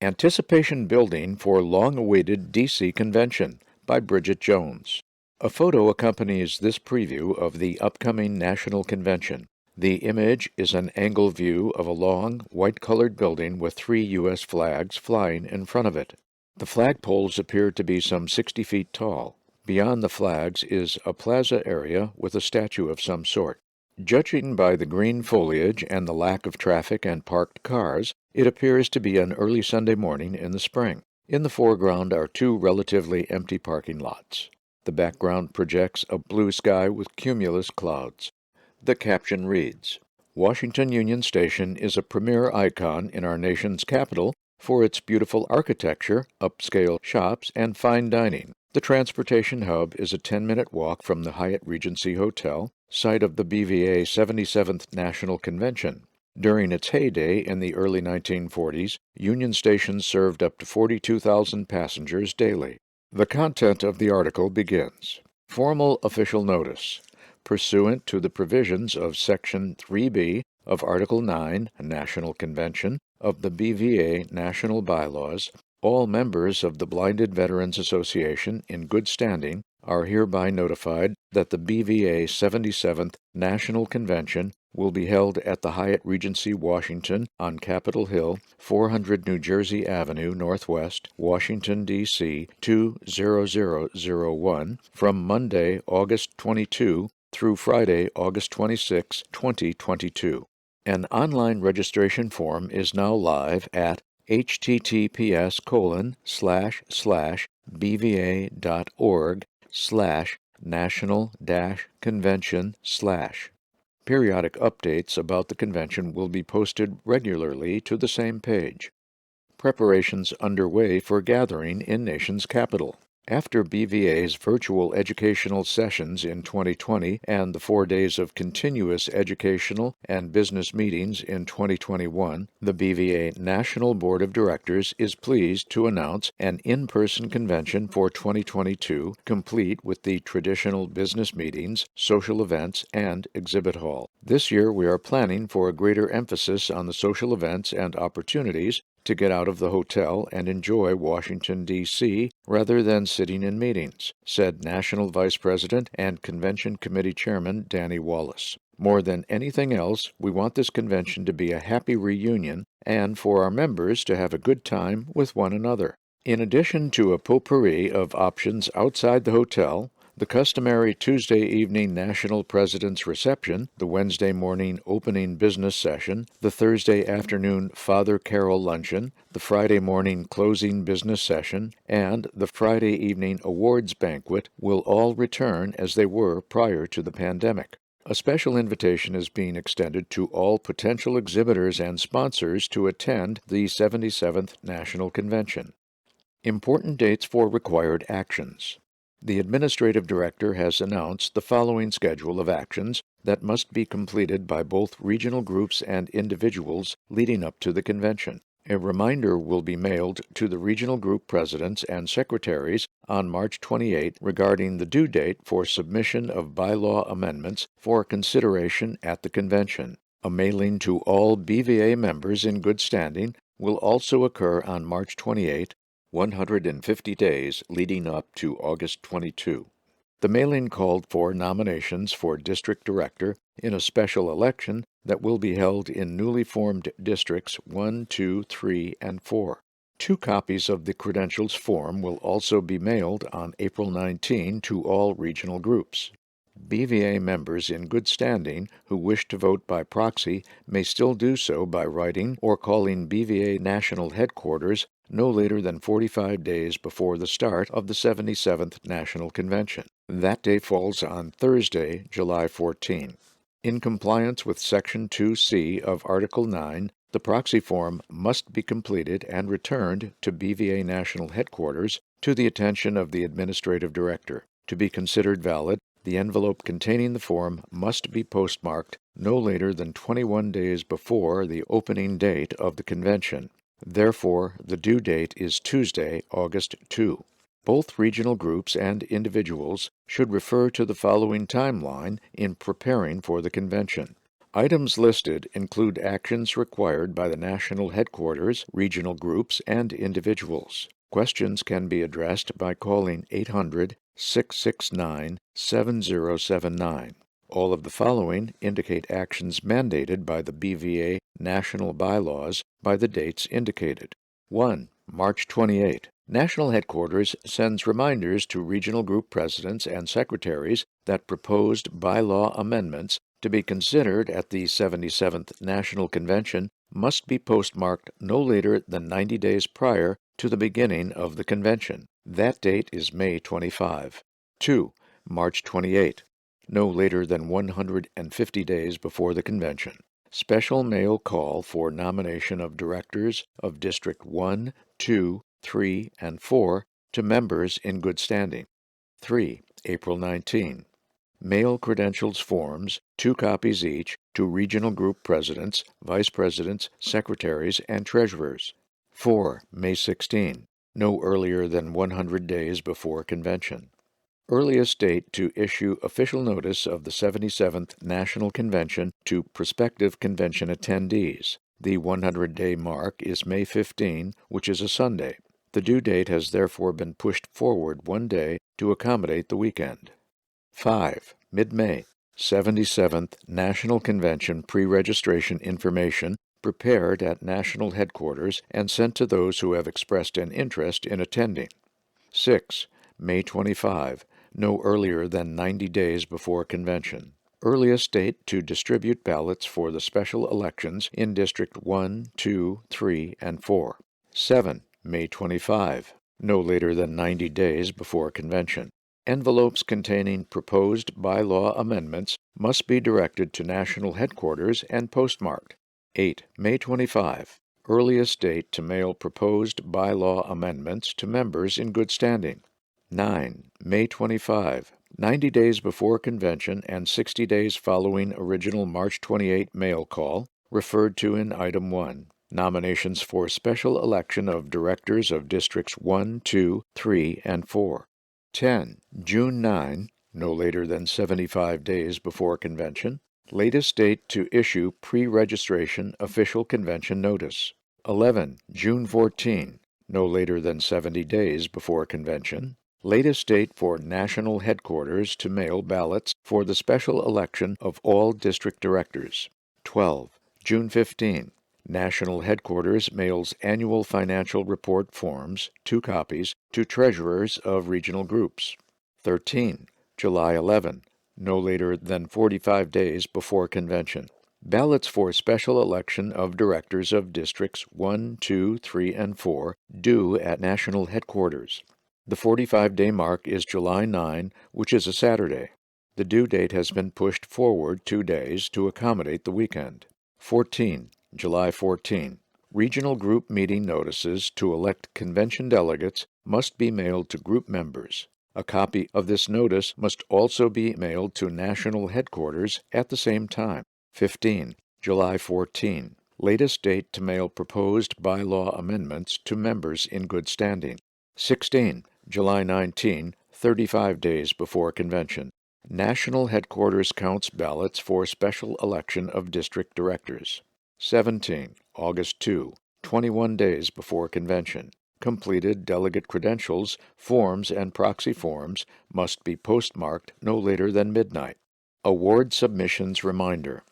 Anticipation Building for Long-Awaited D.C. Convention by Bridget Jones. A photo accompanies this preview of the upcoming National Convention. The image is an angle view of a long, white-colored building with 3 U.S. flags flying in front of it. The flagpoles appear to be some 60 feet tall. Beyond the flags is a plaza area with a statue of some sort. Judging by the green foliage and the lack of traffic and parked cars, it appears to be an early Sunday morning in the spring. In the foreground are 2 relatively empty parking lots. The background projects a blue sky with cumulus clouds. The caption reads, "Washington Union Station is a premier icon in our nation's capital for its beautiful architecture, upscale shops, and fine dining. The transportation hub is a 10-minute walk from the Hyatt Regency Hotel, site of the BVA 77th National Convention. During its heyday in the early 1940s, Union Station served up to 42,000 passengers daily." The content of the article begins. Formal official notice. Pursuant to the provisions of Section 3B of Article 9, National Convention, of the BVA National Bylaws, all members of the Blinded Veterans Association in good standing are hereby notified that the BVA 77th National Convention will be held at the Hyatt Regency Washington on Capitol Hill, 400 New Jersey Avenue Northwest, Washington, D.C. 20001 from Monday, August 22 through Friday, August 26, 2022. An online registration form is now live at https://bva.org/national-convention/. Periodic updates about the convention will be posted regularly to the same page. Preparations underway for gathering in nation's capital. After BVA's virtual educational sessions in 2020 and the 4 days of continuous educational and business meetings in 2021, the BVA National Board of Directors is pleased to announce an in-person convention for 2022, complete with the traditional business meetings, social events, and exhibit hall. This year we are planning for a greater emphasis on the social events and opportunities to get out of the hotel and enjoy Washington, D.C., rather than sitting in meetings, said National Vice President and Convention Committee Chairman Danny Wallace. More than anything else, we want this convention to be a happy reunion and for our members to have a good time with one another. In addition to a potpourri of options outside the hotel, the customary Tuesday evening National President's Reception, the Wednesday morning opening business session, the Thursday afternoon Father Carol Luncheon, the Friday morning closing business session, and the Friday evening awards banquet will all return as they were prior to the pandemic. A special invitation is being extended to all potential exhibitors and sponsors to attend the 77th National Convention. Important dates for required actions. The Administrative Director has announced the following schedule of actions that must be completed by both regional groups and individuals leading up to the convention. A reminder will be mailed to the regional group presidents and secretaries on March 28 regarding the due date for submission of bylaw amendments for consideration at the convention. A mailing to all BVA members in good standing will also occur on March 28, 150 days leading up to August 22. The mailing called for nominations for district director in a special election that will be held in newly formed districts 1, 2, 3, and 4. 2 copies of the credentials form will also be mailed on April 19 to all regional groups. BVA members in good standing who wish to vote by proxy may still do so by writing or calling BVA National Headquarters no later than 45 days before the start of the 77th National Convention. That day falls on Thursday, July 14. In compliance with Section 2C of Article 9, the proxy form must be completed and returned to BVA National Headquarters to the attention of the Administrative Director. To be considered valid, the envelope containing the form must be postmarked no later than 21 days before the opening date of the convention. Therefore, the due date is Tuesday, August 2. Both regional groups and individuals should refer to the following timeline in preparing for the convention. Items listed include actions required by the national headquarters, regional groups, and individuals. Questions can be addressed by calling 800-669-7079. All of the following indicate actions mandated by the BVA national bylaws by the dates indicated. 1. March 28. National Headquarters sends reminders to regional group presidents and secretaries that proposed bylaw amendments to be considered at the 77th National Convention must be postmarked no later than 90 days prior to the beginning of the convention. That date is May 25. 2. March 28. No later than 150 days before the convention. Special mail call for nomination of directors of District 1, 2, 3, and 4 to members in good standing. 3. April 19. Mail credentials forms, 2 copies each, to regional group presidents, vice presidents, secretaries, and treasurers. 4. May 16. No earlier than 100 days before convention. Earliest date to issue official notice of the 77th National Convention to prospective convention attendees. The 100-day mark is May 15, which is a Sunday. The due date has therefore been pushed forward 1 day to accommodate the weekend. 5. Mid-May. 77th National Convention pre-registration information prepared at National Headquarters and sent to those who have expressed an interest in attending. 6. May 25. No earlier than 90 days before convention. Earliest date to distribute ballots for the special elections in District 1, 2, 3, and 4. 7. May 25. No later than 90 days before convention. Envelopes containing proposed bylaw amendments must be directed to National Headquarters and postmarked. 8. May 25. Earliest date to mail proposed bylaw amendments to members in good standing. 9. May 25. 90 days before convention and 60 days following original March 28 mail call, referred to in Item 1. Nominations for special election of directors of Districts 1, 2, 3, and 4. 10. June 9, no later than 75 days before convention. Latest date to issue pre-registration official convention notice. 11. June 14, no later than 70 days before convention. Latest date for National Headquarters to mail ballots for the special election of all district directors. 12. June 15. National Headquarters mails annual financial report forms, 2 copies, to treasurers of regional groups. 13. July 11. No later than 45 days before convention. Ballots for special election of directors of Districts 1, 2, 3, and 4 due at National Headquarters. The 45-day mark is July 9, which is a Saturday. The due date has been pushed forward 2 days to accommodate the weekend. 14. July 14. Regional group meeting notices to elect convention delegates must be mailed to group members. A copy of this notice must also be mailed to National Headquarters at the same time. 15. July 14. Latest date to mail proposed bylaw amendments to members in good standing. 16. July 19, 35 days before convention. National Headquarters counts ballots for special election of district directors. 17. August 2, 21 days before convention. Completed delegate credentials, forms, and proxy forms must be postmarked no later than midnight. Award submissions reminder.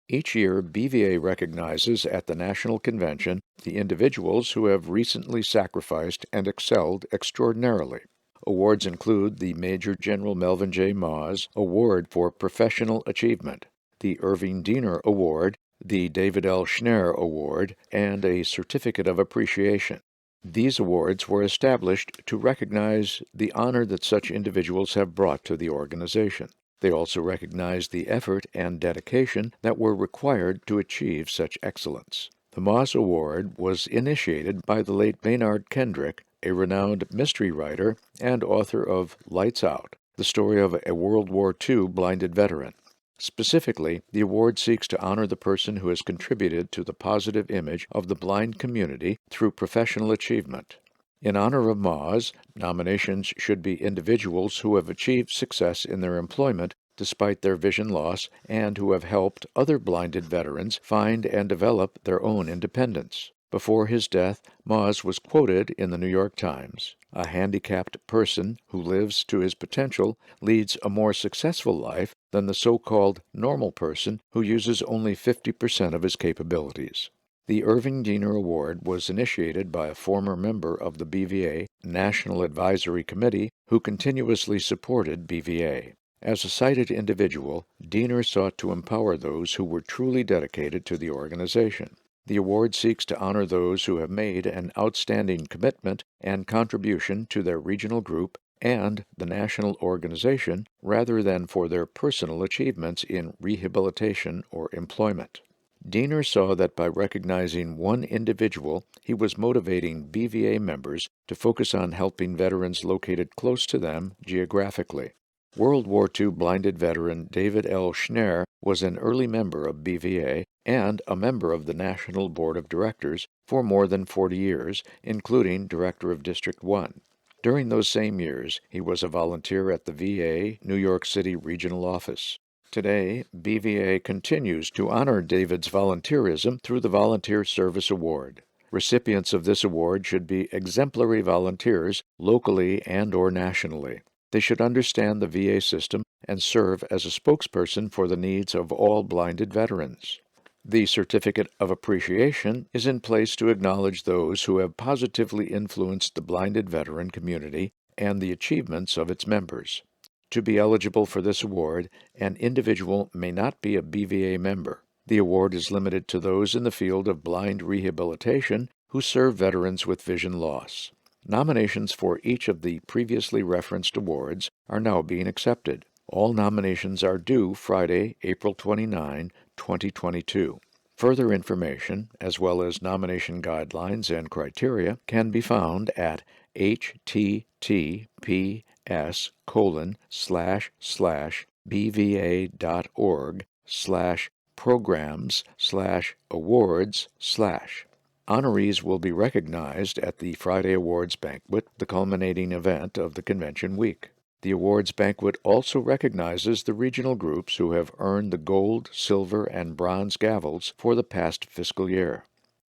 Each year, BVA recognizes at the National Convention the individuals who have recently sacrificed and excelled extraordinarily. Awards include the Major General Melvin J. Moss Award for Professional Achievement, the Irving Diener Award, the David L. Schnarr Award, and a Certificate of Appreciation. These awards were established to recognize the honor that such individuals have brought to the organization. They also recognize the effort and dedication that were required to achieve such excellence. The Moss Award was initiated by the late Maynard Kendrick, a renowned mystery writer and author of Lights Out, the story of a World War II blinded veteran. Specifically, the award seeks to honor the person who has contributed to the positive image of the blind community through professional achievement. In honor of Moss, nominations should be individuals who have achieved success in their employment despite their vision loss and who have helped other blinded veterans find and develop their own independence. Before his death, Moz was quoted in the New York Times: "A handicapped person who lives to his potential leads a more successful life than the so-called normal person who uses only 50% of his capabilities." The Irving Diener Award was initiated by a former member of the BVA National Advisory Committee who continuously supported BVA. As a sighted individual, Diener sought to empower those who were truly dedicated to the organization. The award seeks to honor those who have made an outstanding commitment and contribution to their regional group and the national organization rather than for their personal achievements in rehabilitation or employment. Diener saw that by recognizing one individual, he was motivating BVA members to focus on helping veterans located close to them geographically. World War II blinded veteran David L. Schneer was an early member of BVA and a member of the National Board of Directors for more than 40 years, including Director of District 1. During those same years, he was a volunteer at the VA New York City Regional Office. Today, BVA continues to honor David's volunteerism through the Volunteer Service Award. Recipients of this award should be exemplary volunteers locally and/or nationally. They should understand the VA system and serve as a spokesperson for the needs of all blinded veterans. The Certificate of Appreciation is in place to acknowledge those who have positively influenced the blinded veteran community and the achievements of its members. To be eligible for this award, an individual may not be a BVA member. The award is limited to those in the field of blind rehabilitation who serve veterans with vision loss. Nominations for each of the previously referenced awards are now being accepted. All nominations are due Friday, April 29, 2022. Further information, as well as nomination guidelines and criteria, can be found at https://bva.org/programs/awards/. Honorees will be recognized at the Friday Awards Banquet, the culminating event of the convention week. The awards banquet also recognizes the regional groups who have earned the gold, silver, and bronze gavels for the past fiscal year.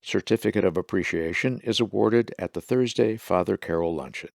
Certificate of Appreciation is awarded at the Thursday Father Carol Luncheon.